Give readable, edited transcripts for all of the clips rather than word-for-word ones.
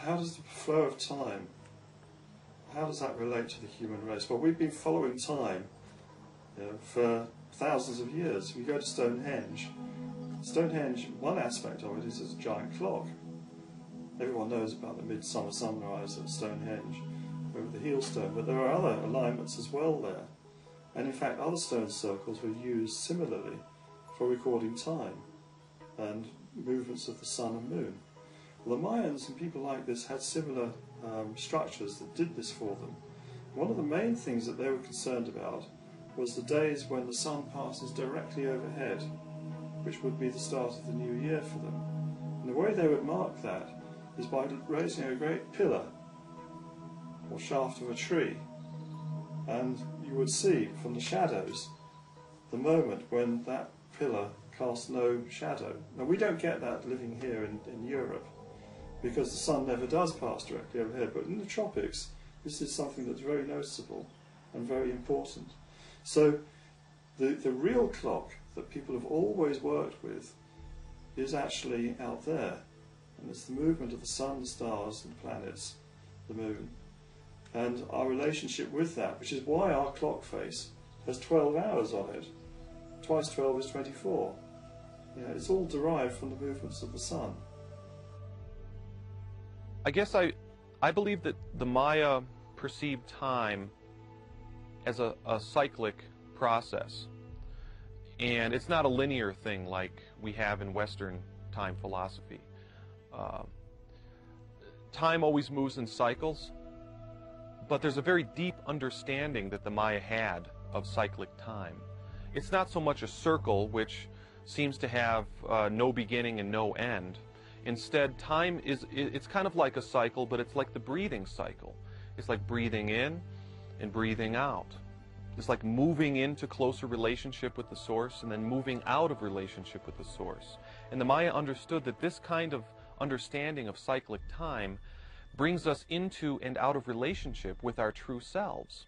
how does the flow of time, how does that relate to the human race? Well, we've been following time, you know, for thousands of years. We go to Stonehenge. Stonehenge, one aspect of it is it's a giant clock. Everyone knows about the midsummer sunrise at Stonehenge over the heel stone, but there are other alignments as well there. And in fact, other stone circles were used similarly for recording time and movements of the sun and moon. Well, the Mayans and people like this had similar structures that did this for them. One of the main things that they were concerned about was the days when the sun passes directly overhead, which would be the start of the new year for them. And the way they would mark that is by raising a great pillar or shaft of a tree, and you would see from the shadows the moment when that pillar casts no shadow. Now, we don't get that living here in Europe, because the sun never does pass directly overhead, but in the tropics this is something that's very noticeable and very important. So the real clock that people have always worked with is actually out there, and it's the movement of the sun, the stars and planets, the moon, and our relationship with that, which is why our clock face has 12 hours on it. Twice 12 is 24. You know, it's all derived from the movements of the sun. I guess I believe that the Maya perceived time as a cyclic process. And it's not a linear thing like we have in Western time philosophy. Time always moves in cycles, but there's a very deep understanding that the Maya had of cyclic time. It's not so much a circle, which seems to have no beginning and no end. Instead, time it's kind of like a cycle, but it's like the breathing cycle. It's like breathing in and breathing out. It's like moving into closer relationship with the source and then moving out of relationship with the source. And the Maya understood that this kind of understanding of cyclic time brings us into and out of relationship with our true selves.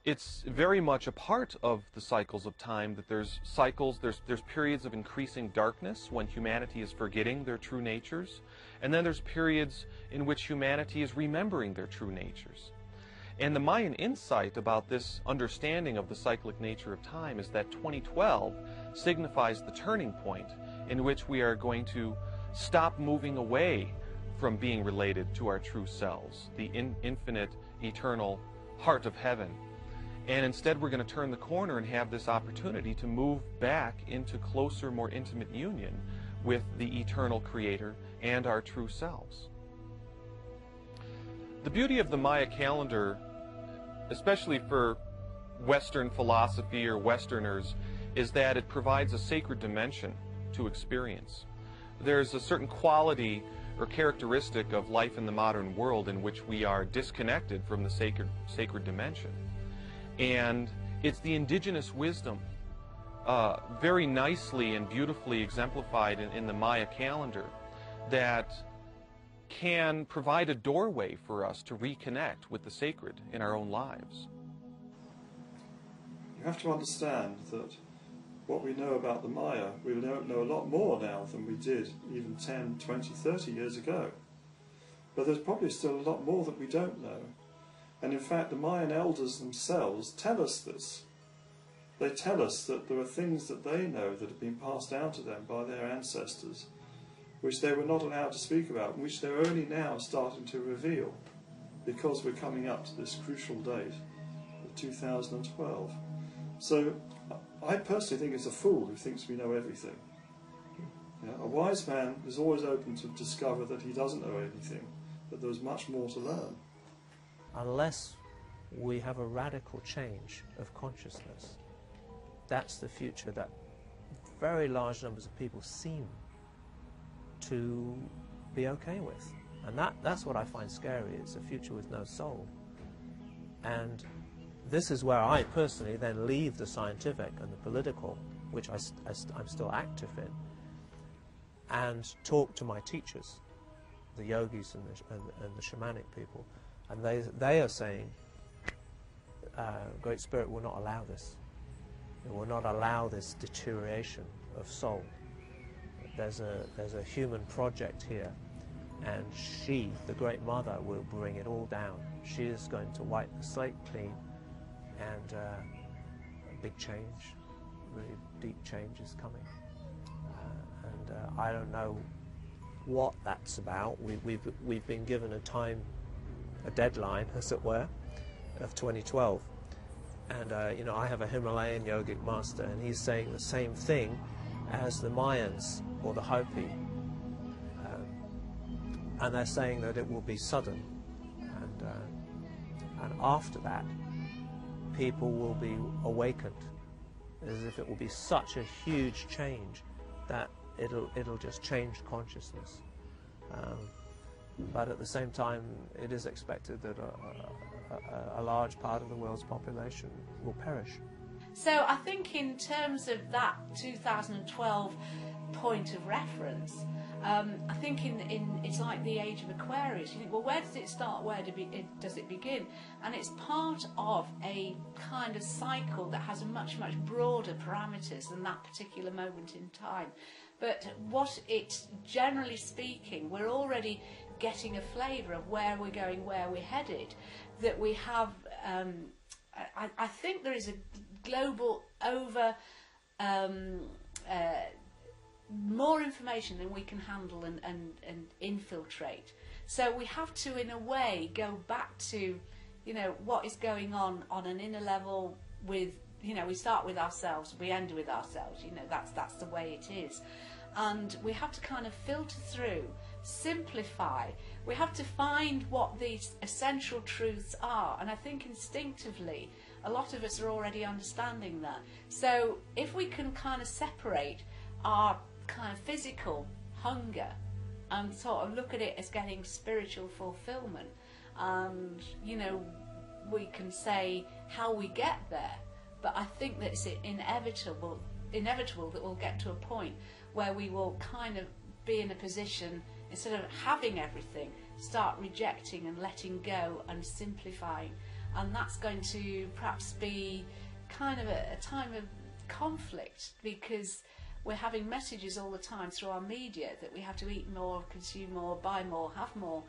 It's very much a part of the cycles of time that there's cycles, there's periods of increasing darkness when humanity is forgetting their true natures, and then there's periods in which humanity is remembering their true natures. And the Mayan insight about this understanding of the cyclic nature of time is that 2012 signifies the turning point in which we are going to stop moving away from being related to our true selves, the infinite, eternal heart of heaven. And instead we're going to turn the corner and have this opportunity to move back into closer, more intimate union with the eternal Creator and our true selves. The beauty of the Maya calendar, especially for Western philosophy or Westerners, is that it provides a sacred dimension to experience. There's a certain quality or characteristic of life in the modern world in which we are disconnected from the sacred dimension. And it's the indigenous wisdom, very nicely and beautifully exemplified in the Maya calendar, that can provide a doorway for us to reconnect with the sacred in our own lives. You have to understand that what we know about the Maya, we know a lot more now than we did even 10, 20, 30 years ago. But there's probably still a lot more that we don't know. And in fact, the Mayan elders themselves tell us this. They tell us that there are things that they know that have been passed down to them by their ancestors, which they were not allowed to speak about, and which they're only now starting to reveal, because we're coming up to this crucial date of 2012. So I personally think it's a fool who thinks we know everything. You know, a wise man is always open to discover that he doesn't know anything, that there's much more to learn. Unless we have a radical change of consciousness, that's the future that very large numbers of people seem to be okay with. And that's what I find scary. It's a future with no soul. And this is where I personally then leave the scientific and the political, which I'm still active in, and talk to my teachers, the yogis and the shamanic people. And they are saying, Great Spirit will not allow this. It will not allow this deterioration of soul. There's a human project here and she, the Great Mother, will bring it all down. She is going to wipe the slate clean, and a big change, really deep change is coming. I don't know what that's about. We've been given a deadline, as it were, of 2012. And you know, I have a Himalayan yogic master, and he's saying the same thing as the Mayans or the Hopi. And they're saying that it will be sudden. And after that, people will be awakened, as if it will be such a huge change that it'll just change consciousness. But at the same time, it is expected that a large part of the world's population will perish. So I think in terms of that 2012 point of reference, I think it's like the age of Aquarius. You think, well, where does it start? Where does it begin? And it's part of a kind of cycle that has a much, much broader parameters than that particular moment in time. But what it's, generally speaking, we're already getting a flavour of where we're going, where we're headed, that we have, I think there is a global more information than we can handle and infiltrate. So we have to, in a way, go back to, you know, what is going on an inner level with, you know, we start with ourselves, we end with ourselves, you know, that's the way it is. And we have to kind of filter through, simplify. We have to find what these essential truths are. And I think instinctively, a lot of us are already understanding that. So if we can kind of separate our kind of physical hunger and sort of look at it as getting spiritual fulfillment, and, you know, we can say how we get there. But I think that it's inevitable that we'll get to a point where we will kind of be in a position, instead of having everything, start rejecting and letting go and simplifying. And that's going to perhaps be kind of a time of conflict, because we're having messages all the time through our media that we have to eat more, consume more, buy more, have more,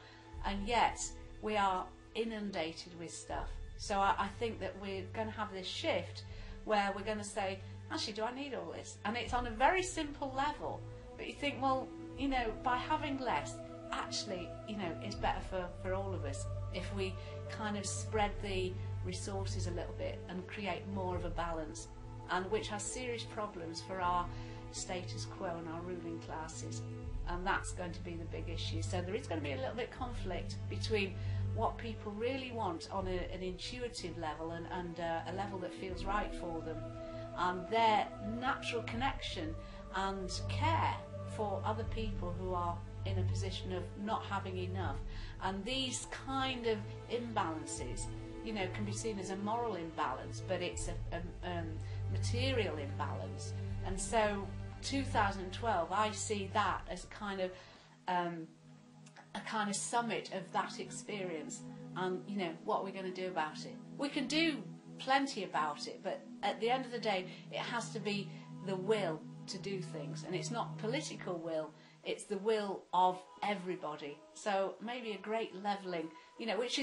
and yet we are inundated with stuff. So I think that we're going to have this shift where we're going to say, actually, do I need all this? And it's on a very simple level, but you think, well, you know, by having less, actually, you know, it's better for all of us if we kind of spread the resources a little bit and create more of a balance, and which has serious problems for our status quo and our ruling classes. And that's going to be the big issue. So there is going to be a little bit of conflict between what people really want on an intuitive level and a level that feels right for them, and their natural connection and care for other people who are in a position of not having enough. And these kind of imbalances, you know, can be seen as a moral imbalance, but it's a material imbalance. And so 2012, I see that as a kind of summit of that experience. And, you know, what are we going to do about it? We can do plenty about it, but at the end of the day, it has to be the will to do things. And it's not political will, it's the will of everybody. So maybe a great levelling, you know, which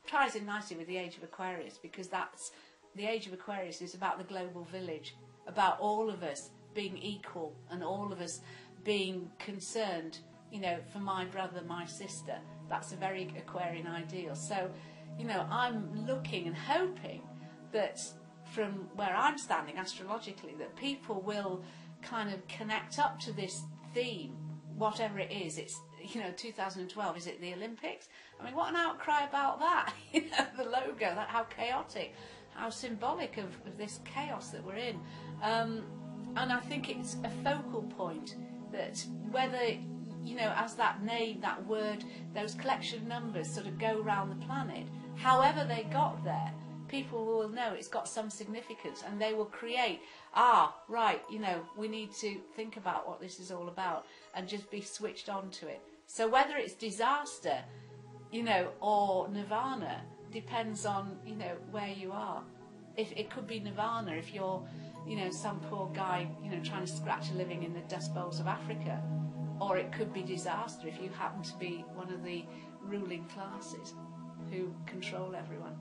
ties in nicely with the Age of Aquarius, because that's the Age of Aquarius is about the global village, about all of us being equal and all of us being concerned, you know, for my brother, my sister. That's a very Aquarian ideal. So, you know, I'm looking and hoping that from where I'm standing astrologically, that people will kind of connect up to this theme, whatever it is. It's, you know, 2012, is it the Olympics? I mean, what an outcry about that, you know, the logo, that how chaotic, how symbolic of this chaos that we're in. And I think it's a focal point that whether, you know, as that name, that word, those collection numbers sort of go around the planet, however they got there, people will know it's got some significance, and they will create, right, you know, we need to think about what this is all about and just be switched on to it. So whether it's disaster, you know, or nirvana, depends on, you know, where you are. If it could be nirvana if you're, you know, some poor guy, you know, trying to scratch a living in the dust bowls of Africa. or it could be disaster if you happen to be one of the ruling classes who control everyone.